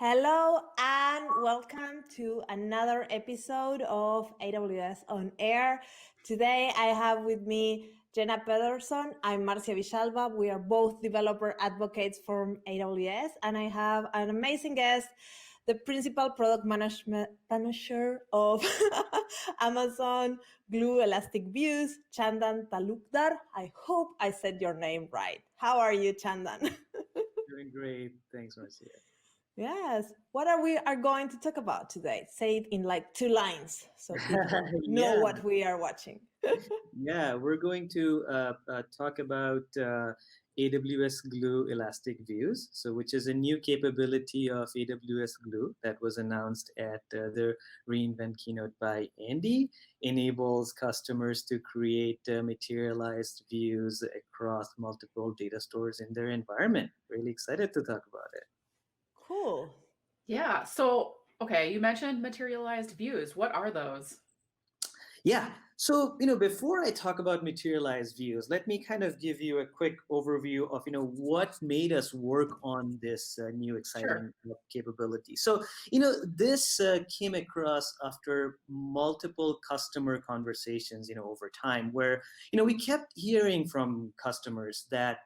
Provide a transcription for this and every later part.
Hello and welcome to another episode of AWS On Air. Today I have with me Jenna Pederson. I'm Marcia Villalba. We are both developer advocates from AWS, and I have an amazing guest, the principal product manager of Amazon Glue Elastic Views, Chandan Talukdar. I hope I said your name right. How are you, Chandan? Doing great. Thanks, Marcia. Yes. What are we are going to talk about today? Say it in like 2 lines so people know Yeah, what we are watching. yeah. We're going to talk about AWS Glue Elastic Views, which is a new capability of AWS Glue that was announced at the reInvent keynote by Andy. Enables customers to create materialized views across multiple data stores in their environment. Really excited to talk about it. Cool. Yeah. So, you mentioned materialized views. What are those? Yeah. So, before I talk about materialized views, let me kind of give you a quick overview of, what made us work on this new Sure. exciting capability. So, this came across after multiple customer conversations, over time where, we kept hearing from customers that,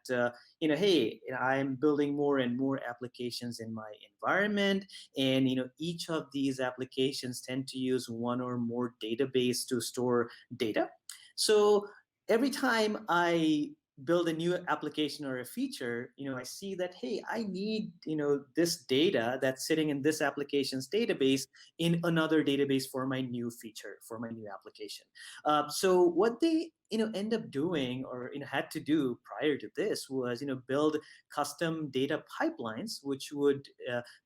hey, I'm building more and more applications in my environment, and each of these applications tend to use one or more database to store data. So every time I build a new application or a feature, I see that, hey, I need this data that's sitting in this application's database in another database for my new feature, for my new application. So what they end up doing, or had to do prior to this, was build custom data pipelines, which would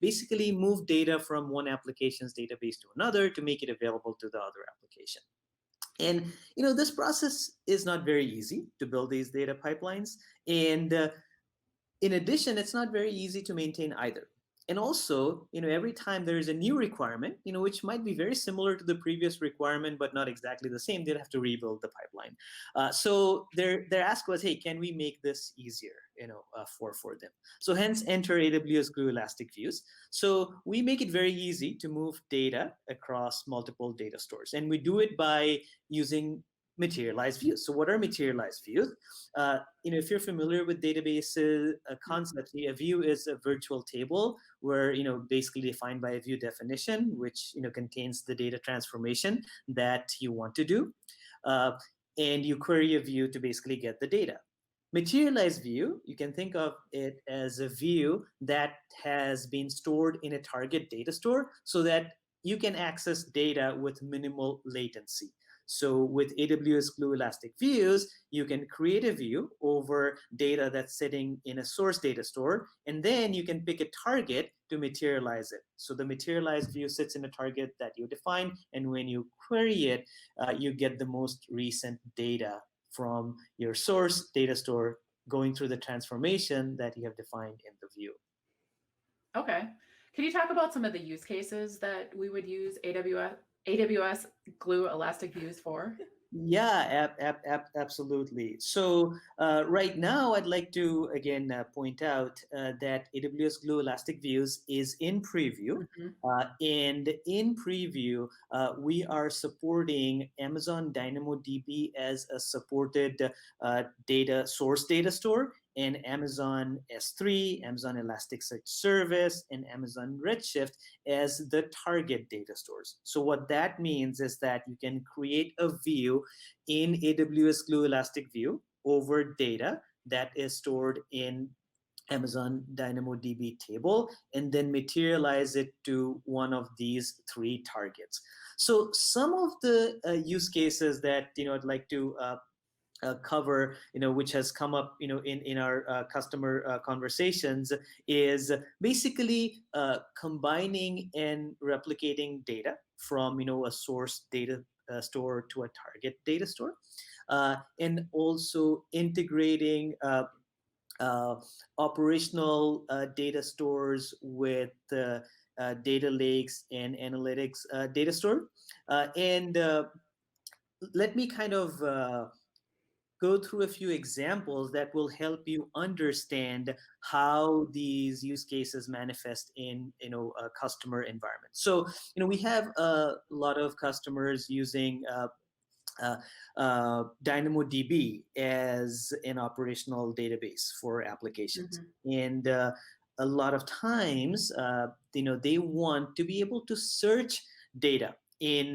basically move data from one application's database to another to make it available to the other application. And this process is not very easy to build these data pipelines, and in addition, it's not very easy to maintain either. And also, every time there is a new requirement, which might be very similar to the previous requirement but not exactly the same, they'd have to rebuild the pipeline. So their ask was, hey, can we make this easier, for them? So hence enter AWS Glue Elastic Views. So we make it very easy to move data across multiple data stores, and we do it by using materialized views. So what are materialized views? If you're familiar with databases concepts, a view is a virtual table where basically defined by a view definition, which contains the data transformation that you want to do, and you query a view to basically get the data. Materialized view, you can think of it as a view that has been stored in a target data store so that you can access data with minimal latency. So with AWS Glue Elastic Views, you can create a view over data that's sitting in a source data store, and then you can pick a target to materialize it. So the materialized view sits in a target that you define, and when you query it, you get the most recent data from your source data store going through the transformation that you have defined in the view. Okay. Can you talk about some of the use cases that we would use AWS Glue Elastic Views for? Yeah, absolutely. So right now, I'd like to again point out that AWS Glue Elastic Views is in preview. Mhm. And in preview, we are supporting Amazon DynamoDB as a supported data source data store, and Amazon S3, Amazon Elasticsearch Service, and Amazon Redshift as the target data stores. So what that means is that you can create a view in AWS Glue Elastic View over data that is stored in Amazon DynamoDB table, and then materialize it to one of these three targets. So some of the use cases that I'd like to cover, which has come up, in our customer conversations, is basically combining and replicating data from, a source data store to a target data store, and also integrating operational data stores with data lakes and analytics data store. And let me kind of go through a few examples that will help you understand how these use cases manifest in a customer environment. So we have a lot of customers using uh, DynamoDB as an operational database for applications. And a lot of times, they want to be able to search data in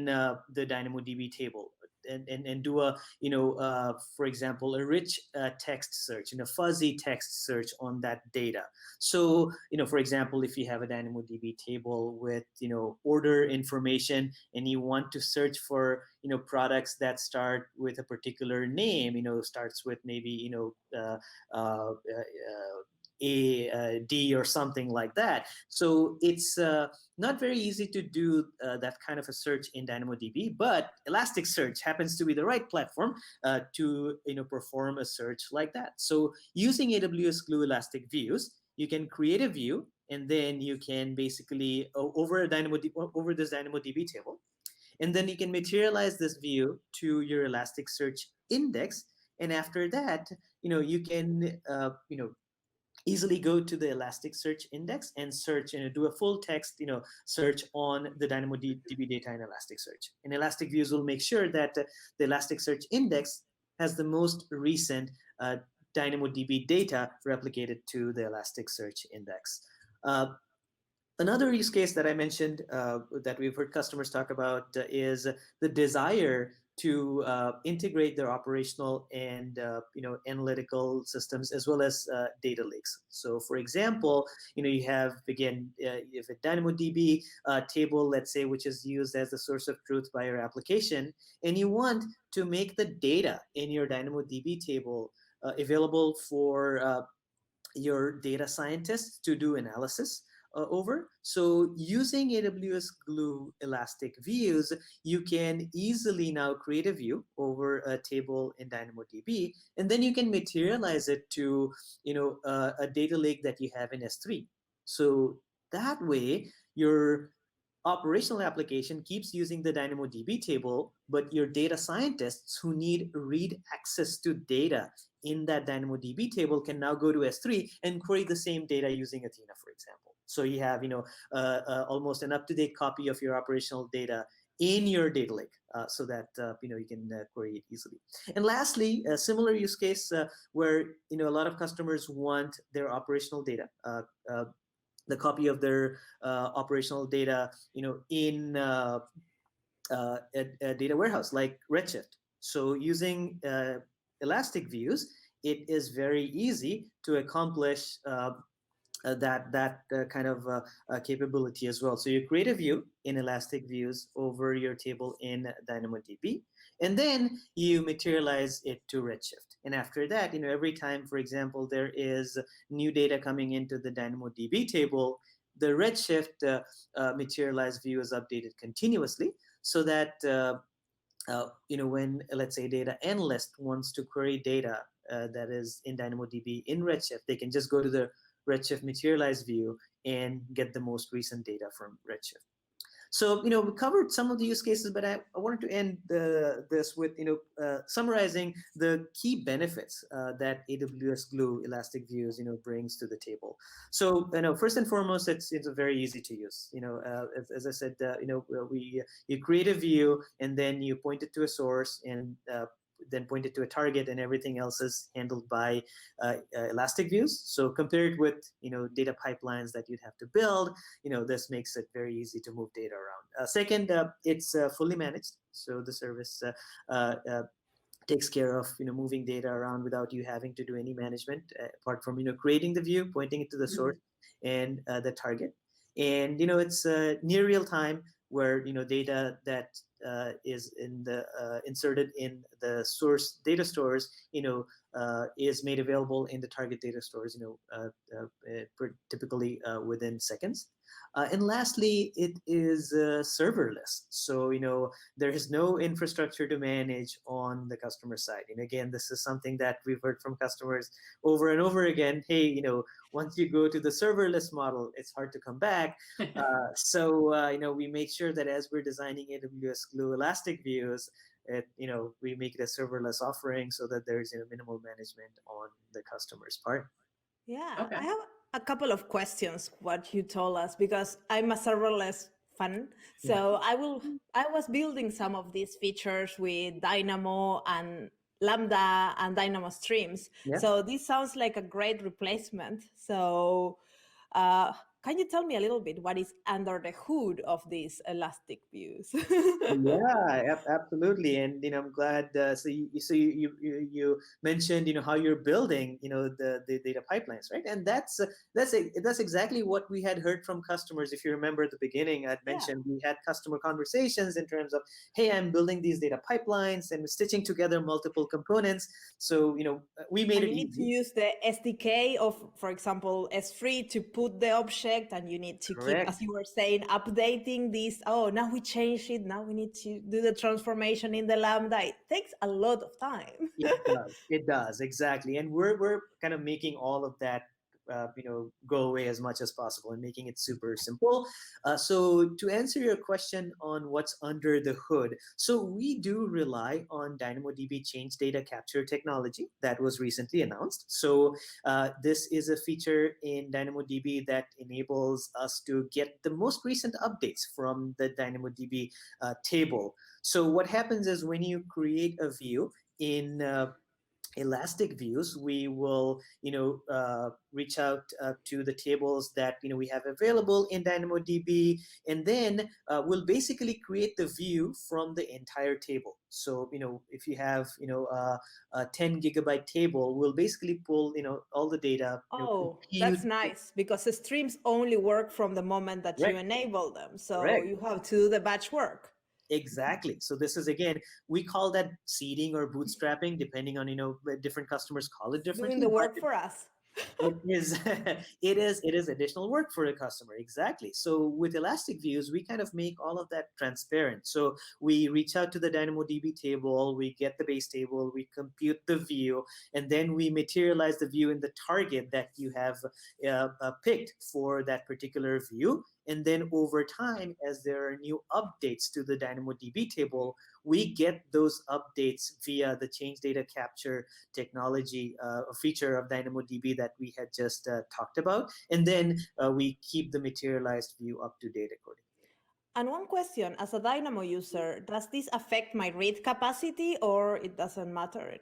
the DynamoDB table and do a, for example, a rich text search, fuzzy text search on that data. So, for example, if you have a DynamoDB table with, order information and you want to search for, products that start with a particular name, starts with maybe, D or something like that. So it's not very easy to do that kind of a search in DynamoDB, but Elasticsearch happens to be the right platform to perform a search like that. So using AWS Glue Elastic Views, you can create a view, and then you can basically over this DynamoDB table, and then you can materialize this view to your Elasticsearch index, and after that, you can easily go to the Elasticsearch index and search and do a full text search on the DynamoDB data in Elasticsearch. And Elastic Views will make sure that the Elasticsearch index has the most recent DynamoDB data replicated to the Elasticsearch index. Another use case that I mentioned that we've heard customers talk about is the desire to integrate their operational and analytical systems as well as data lakes. So, for example, you have again if a DynamoDB table, let's say, which is used as the source of truth by your application, and you want to make the data in your DynamoDB table available for your data scientists to do analysis over. So using AWS Glue Elastic Views, you can easily now create a view over a table in DynamoDB, and then you can materialize it to a data lake that you have in S3. So that way, your operational application keeps using the DynamoDB table, but your data scientists who need read access to data in that DynamoDB table can now go to S3 and query the same data using Athena, for example. So you have almost an up-to-date copy of your operational data in your data lake, so that you can query it easily. And lastly, a similar use case where a lot of customers want their operational data, the copy of their operational data, in a data warehouse like Redshift. So using Elastic Views, it is very easy to accomplish that kind of capability as well. So you create a view in Elastic Views over your table in DynamoDB, and then you materialize it to Redshift. And after that, every time, for example, there is new data coming into the DynamoDB table, the Redshift materialized view is updated continuously, so that when, let's say, data analyst wants to query data that is in DynamoDB in Redshift, they can just go to the Redshift materialized view and get the most recent data from Redshift. So, we covered some of the use cases, but I wanted to end this with, summarizing the key benefits that AWS Glue Elastic Views, brings to the table. So, first and foremost, it's very easy to use. As I said, you create a view and then you point it to a source and then point it to a target, and everything else is handled by Elastic Views. So compared with data pipelines that you'd have to build, this makes it very easy to move data around. Second, it's fully managed, so the service takes care of moving data around without you having to do any management, apart from creating the view, pointing it to the source and the target. And it's near real time, where data that is in the inserted in the source data stores is made available in the target data stores typically within seconds. And lastly, it is serverless. So, there is no infrastructure to manage on the customer side. And again, this is something that we've heard from customers over and over again. Hey, once you go to the serverless model, it's hard to come back. So, we make sure that as we're designing AWS Glue Elastic Views, we make it a serverless offering so that there's minimal management on the customer's part. Yeah, Okay. I have a couple of questions what you told us because I'm a serverless fan. Yeah. So I was building some of these features with Dynamo and Lambda and Dynamo streams. Yeah. So this sounds like a great replacement. So uh, can you tell me a little bit what is under the hood of these elastic views? Yeah, absolutely, and I'm glad. So you mentioned how you're building the data pipelines, right? And that's exactly what we had heard from customers. If you remember at the beginning, I'd Yeah. mentioned we had customer conversations in terms of, hey, I'm building these data pipelines and stitching together multiple components. So we made And it you need to easy. use the SDK of, for example, S3 to put the object, and you need to keep, Correct. as you were saying, updating this. Oh, now we changed it. Now we need to do the transformation in the Lambda. It takes a lot of time. It does. It does, exactly. And we're kind of making all of that go away as much as possible and making it super simple. So to answer your question on what's under the hood, so we do rely on DynamoDB change data capture technology that was recently announced. So this is a feature in DynamoDB that enables us to get the most recent updates from the DynamoDB table. So what happens is when you create a view in elastic views, we will reach out to the tables that we have available in DynamoDB, and then we'll basically create the view from the entire table. So if you have a 10 gigabyte table, we'll basically pull all the data, Oh, compute. that's nice because the streams only work from the moment that you Correct. enable them. So Correct. you have to do the batch work. Exactly. So this is, again, we call that seeding or bootstrapping, depending on different customers call it Doing differently. the But work for us. it is it is additional work for a customer. Exactly. So with elastic views, we kind of make all of that transparent. So we reach out to the DynamoDB table, we get the base table, we compute the view, and then we materialize the view in the target that you have picked for that particular view. And then over time, as there are new updates to the DynamoDB table, we get those updates via the change data capture technology, a feature of DynamoDB that we had just talked about. And then we keep the materialized view up to date accordingly. And one question, as a Dynamo user, does this affect my read capacity or it doesn't matter?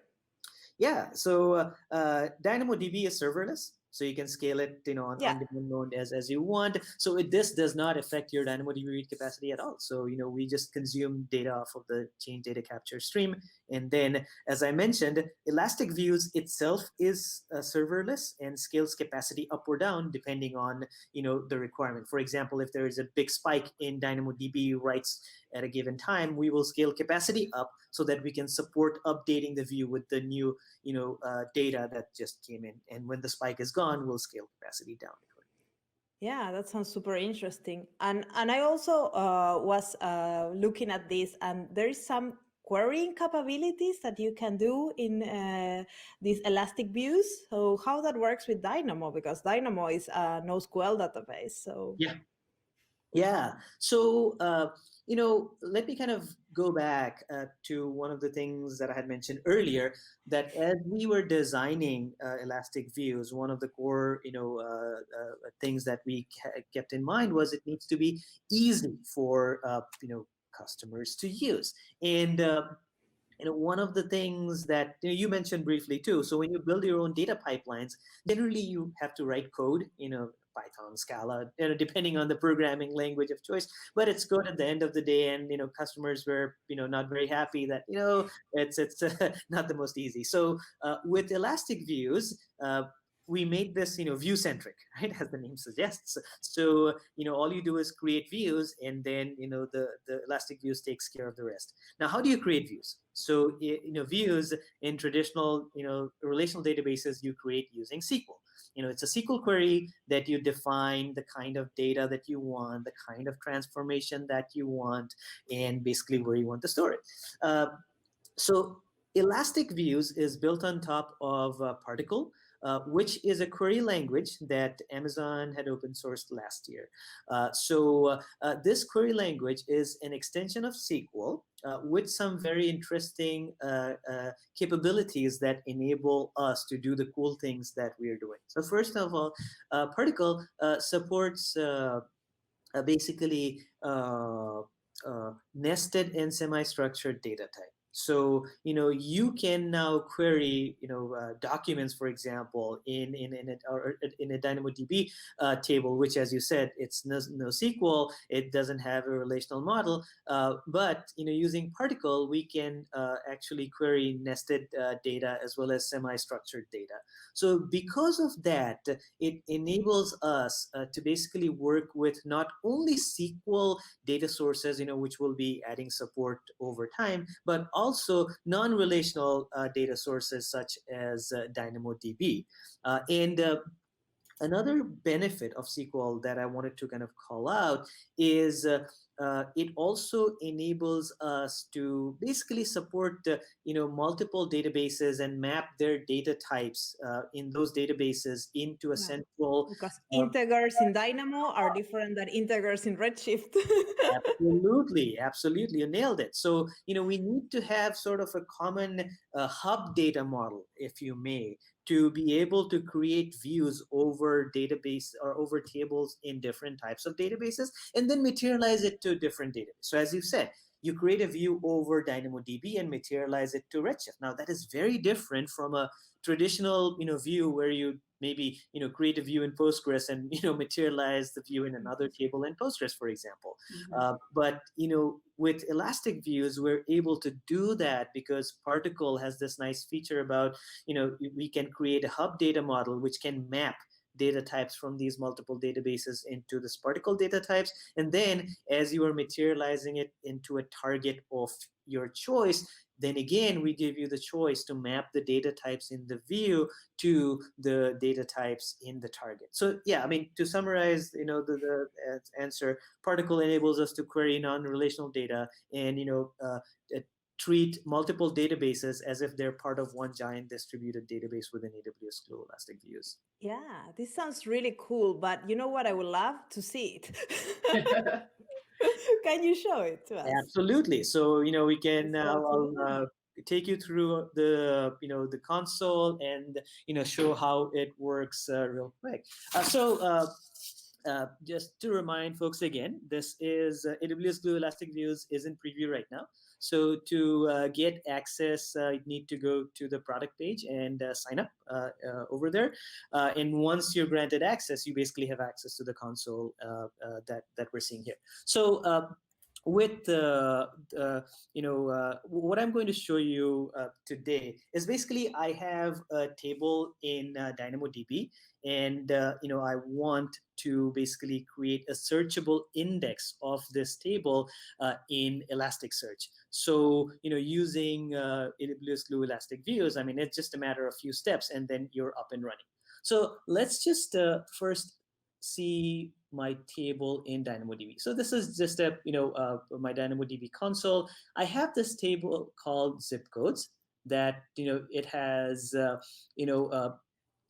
Yeah, so DynamoDB is serverless. So you can scale it, on Yeah. demand mode as you want. So this does not affect your DynamoDB read capacity at all. So we just consume data off of the change data capture stream, and then, as I mentioned, Elastic Views itself is serverless and scales capacity up or down depending on the requirement. For example, if there is a big spike in DynamoDB writes at a given time, we will scale capacity up so that we can support updating the view with the new data that just came in. And when the spike is gone, we'll scale capacity down. Yeah, that sounds super interesting. And I also was looking at this, and there is some querying capabilities that you can do in these elastic views. So how that works with Dynamo, because Dynamo is a NoSQL database. So Yeah. So, let me kind of go back to one of the things that I had mentioned earlier, that as we were designing Elastic Views, one of the core, things that we kept in mind was it needs to be easy for, customers to use. And, one of the things that you mentioned briefly too. So when you build your own data pipelines, generally you have to write code, Python, Scala, depending on the programming language of choice. But it's code at the end of the day, and customers were not very happy that it's not the most easy. So with Elastic Views, we made this view centric, right, as the name suggests. So all you do is create views, and then the Elastic Views takes care of the rest. Now, how do you create views? So views in traditional relational databases you create using SQL. It's a SQL query that you define the kind of data that you want, the kind of transformation that you want, and basically where you want to store it. So Elastic Views is built on top of Particle. which is a query language that Amazon had open sourced last year. So this query language is an extension of SQL with some very interesting capabilities that enable us to do the cool things that we are doing. So first of all, Particle supports basically nested and semi-structured data type. So you can now query documents, for example, in a DynamoDB table, which, as you said, it's no SQL. It doesn't have a relational model, but using Particle, we can actually query nested data as well as semi-structured data. So because of that, it enables us to basically work with not only SQL data sources, which will be adding support over time, but also non-relational data sources such as DynamoDB. And another benefit of SQL that I wanted to kind of call out is it also enables us to basically support multiple databases and map their data types in those databases into a central. Because integers in Dynamo are different than integers in Redshift. Absolutely, you nailed it. So we need to have sort of a common hub data model, if you may, to be able to create views over database or over tables in different types of databases, and then materialize it to different databases. So as you said, you create a view over DynamoDB and materialize it to Redshift. Now that is very different from a traditional view where you maybe create a view in Postgres and materialize the view in another table in Postgres, for example. But with Elastic Views, we're able to do that because Particle has this nice feature about we can create a hub data model which can map data types from these multiple databases into this Particle data types. And then as you are materializing it into a target of your choice, then again, we give you the choice to map the data types in the view to the data types in the target. So yeah, I mean, to summarize, the answer, Particle enables us to query non-relational data and, treat multiple databases as if they're part of one giant distributed database within AWS Glue Elastic Views. Yeah, this sounds really cool, but you know what? I would love to see it. Can you show it to us? Absolutely. So, we can now take you through the console and, show how it works real quick. Just to remind folks again, this is AWS Glue Elastic Views is in preview right now. So to get access, you need to go to the product page and sign up over there. And once you're granted access, you basically have access to the console that we're seeing here. So with what I'm going to show you today is basically I have a table in DynamoDB, and I want to basically create a searchable index of this table in Elasticsearch. So using AWS Glue Elastic Views, I mean, it's just a matter of a few steps, and then you're up and running. So let's just first see my table in DynamoDB. So this is just my DynamoDB console. I have this table called zip codes that it has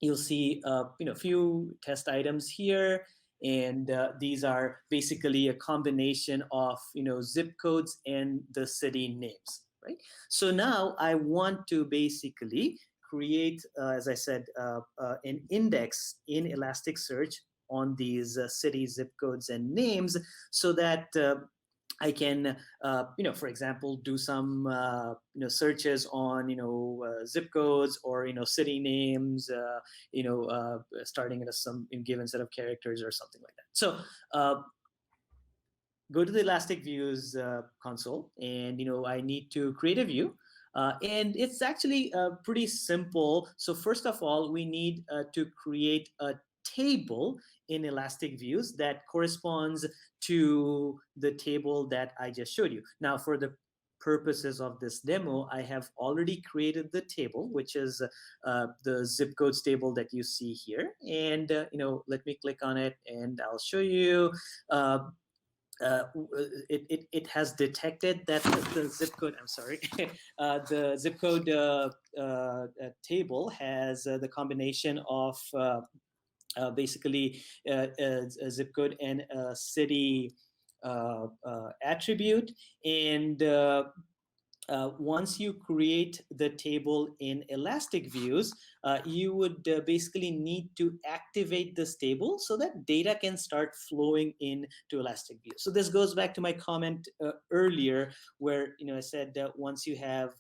you'll see a few test items here, and these are basically a combination of zip codes and the city names, right? So now I want to basically create, as I said, an index in Elasticsearch on these city zip codes and names, so that I can, for example, do some, searches on, zip codes or, city names, starting at some given set of characters or something like that. So go to the Elastic Views console, and, I need to create a view. And it's actually pretty simple. So first of all, we need to create a table in Elastic Views that corresponds to the table that I just showed you. Now, for the purposes of this demo, I have already created the table, which is the zip codes table that you see here. And let me click on it, and I'll show you. it has detected that the zip code. I'm sorry, the zip code table has the combination of basically a zip code and a city attribute, and once you create the table in Elastic Views, you would basically need to activate this table so that data can start flowing into Elastic Views. So this goes back to my comment earlier, where I said that once you have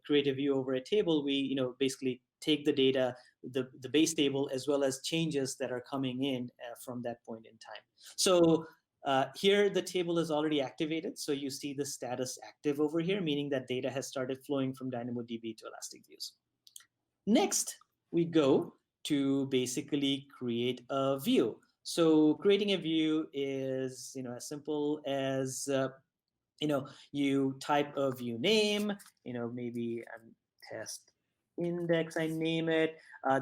create a view over a table, we basically take the data, the base table, as well as changes that are coming in from that point in time. So here, the table is already activated. So you see the status active over here, meaning that data has started flowing from DynamoDB to Elastic Views. Next, we go to basically create a view. So creating a view is as simple as you type a view name, maybe test index, I name it.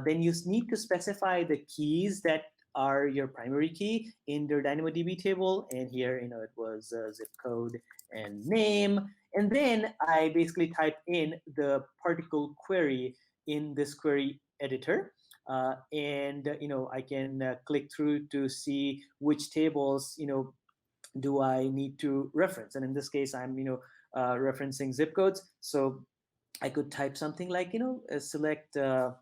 Then you need to specify the keys that are your primary key in your DynamoDB table. And here, it was zip code and name. And then I basically type in the particle query in this query editor. And I can click through to see which tables, do I need to reference. And in this case, I'm, referencing zip codes. So I could type something like, select zip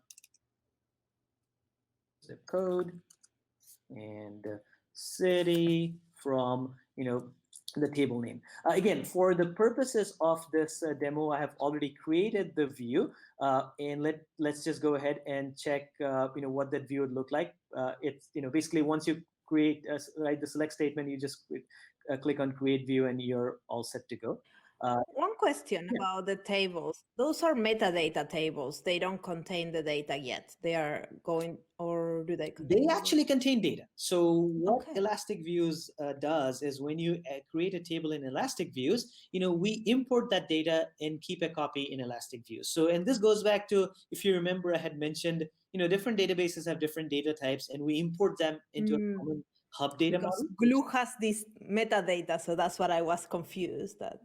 code and city from the table name. Again, for the purposes of this demo, I have already created the view, and let's just go ahead and check what that view would look like. It's basically once you create write the select statement, you just click on create view and you're all set to go. One question about the tables. Those are metadata tables. They don't contain the data yet. They are going, or do they contain? They actually contain data. So what Elastic Views does is when you create a table in Elastic Views, we import that data and keep a copy in Elastic Views. So, and this goes back to, if you remember, I had mentioned, different databases have different data types, and we import them into a common hub data model. Glue has this metadata, so that's what I was confused at.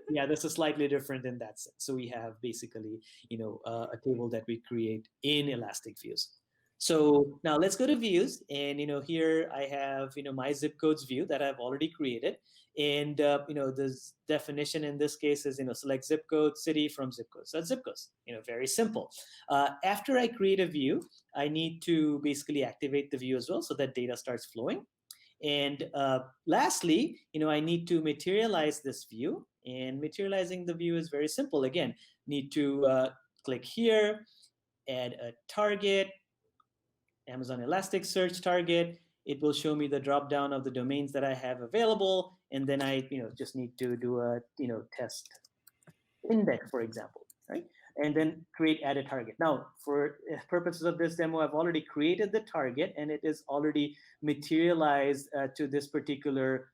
Yeah, this is slightly different in that sense. So we have basically, a table that we create in Elastic Views. So now let's go to views, and here I have my zip codes view that I've already created, and this definition in this case is select zip code city from zip code. So that's zip codes. Very simple. After I create a view, I need to basically activate the view as well, so that data starts flowing. And lastly, I need to materialize this view, and materializing the view is very simple. Again, need to click here, add a target, Amazon Elasticsearch target. It will show me the drop down of the domains that I have available, and then I just need to do a test index, for example, right? And then create add a target. Now, for purposes of this demo, I've already created the target, and it is already materialized to this particular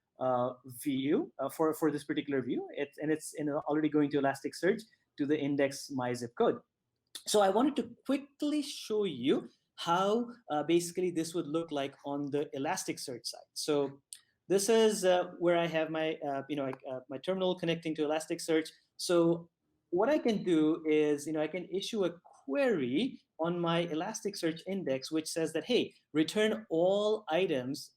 view for this particular view. It's already going to Elasticsearch to the index my zip code. So I wanted to quickly show you how basically this would look like on the Elasticsearch side. So this is where I have my my terminal connecting to Elasticsearch. So what I can do is, I can issue a query on my Elasticsearch index, which says that, hey, return all items,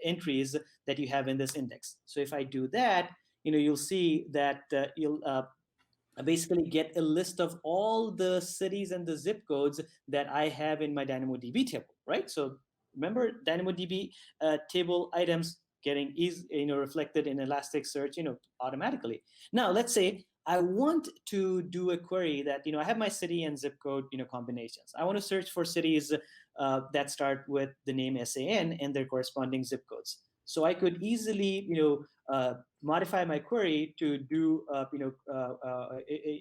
entries that you have in this index. So if I do that, you'll see that you'll basically get a list of all the cities and the zip codes that I have in my DynamoDB table, right? So remember, DynamoDB table items getting reflected in Elasticsearch, automatically. Now, let's say I want to do a query that, I have my city and zip code, combinations. I want to search for cities that start with the name SAN and their corresponding zip codes. So I could easily, modify my query to do,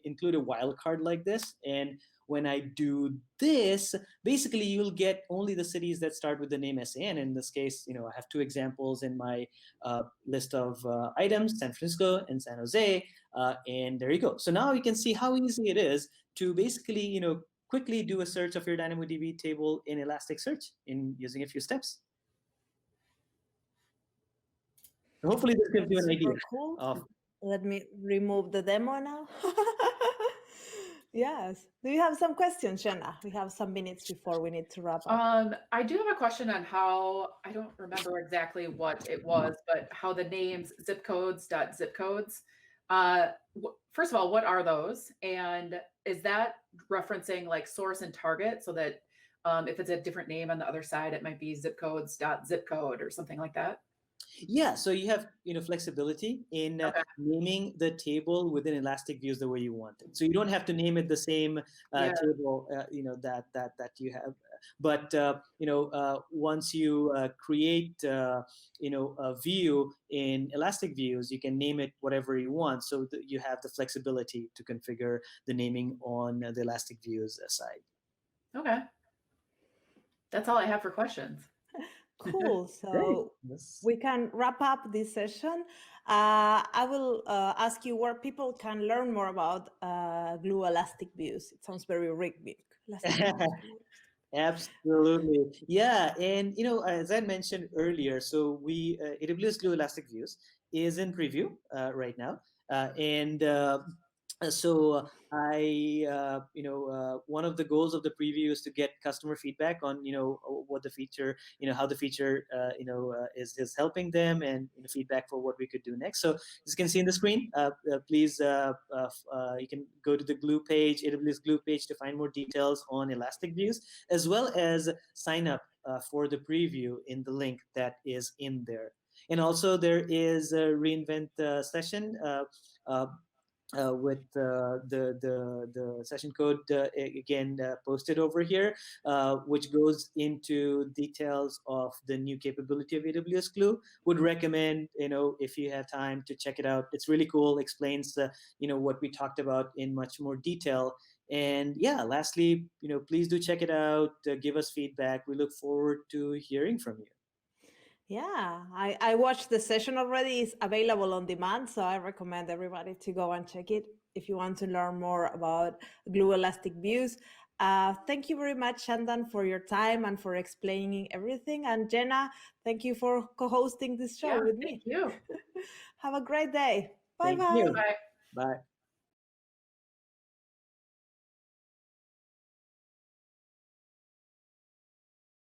include a wildcard like this. And when I do this, basically you'll get only the cities that start with the name SAN. In this case, I have two examples in my list of items, San Francisco and San Jose. And there you go. So now you can see how easy it is to basically, quickly do a search of your DynamoDB table in Elasticsearch in using a few steps. Hopefully this gives you an idea Super cool. of. Let me remove the demo now. Yes. Do you have some questions, Jenna? We have some minutes before we need to wrap up. I do have a question on how, I don't remember exactly what it was, but how the names zip codes, first of all, what are those? And is that referencing like source and target so that if it's a different name on the other side, it might be zip code or something like that? Yeah, so you have flexibility in Okay. naming the table within Elastic Views the way you want it. So you don't have to name it the same Yeah. table that you have. But once you create a view in Elastic Views, you can name it whatever you want. So you have the flexibility to configure the naming on the Elastic Views side. Okay. That's all I have for questions. Cool. So Yes. we can wrap up this session. I will ask you where people can learn more about Glue Elastic Views. It sounds very rhythmic. Absolutely. Yeah. And, as I mentioned earlier, so AWS Glue Elastic Views is in preview right now. So one of the goals of the preview is to get customer feedback on, what the feature, how the feature, is helping them, and feedback for what we could do next. So as you can see in the screen, please, you can go to the Glue page, AWS Glue page, to find more details on Elastic Views, as well as sign up for the preview in the link that is in there. And also there is a reInvent session with the session code again posted over here, which goes into details of the new capability of AWS Glue. Would recommend, if you have time, to check it out. It's really cool. Explains what we talked about in much more detail. And yeah, lastly, please do check it out. Give us feedback. We look forward to hearing from you. Yeah, I watched the session already. It's available on demand, so I recommend everybody to go and check it if you want to learn more about Glue Elastic Views. Thank you very much, Chandan, for your time and for explaining everything. And Jenna, thank you for co-hosting this show with me. Thank you. Have a great day. Bye-bye. Thank you. Bye. Bye.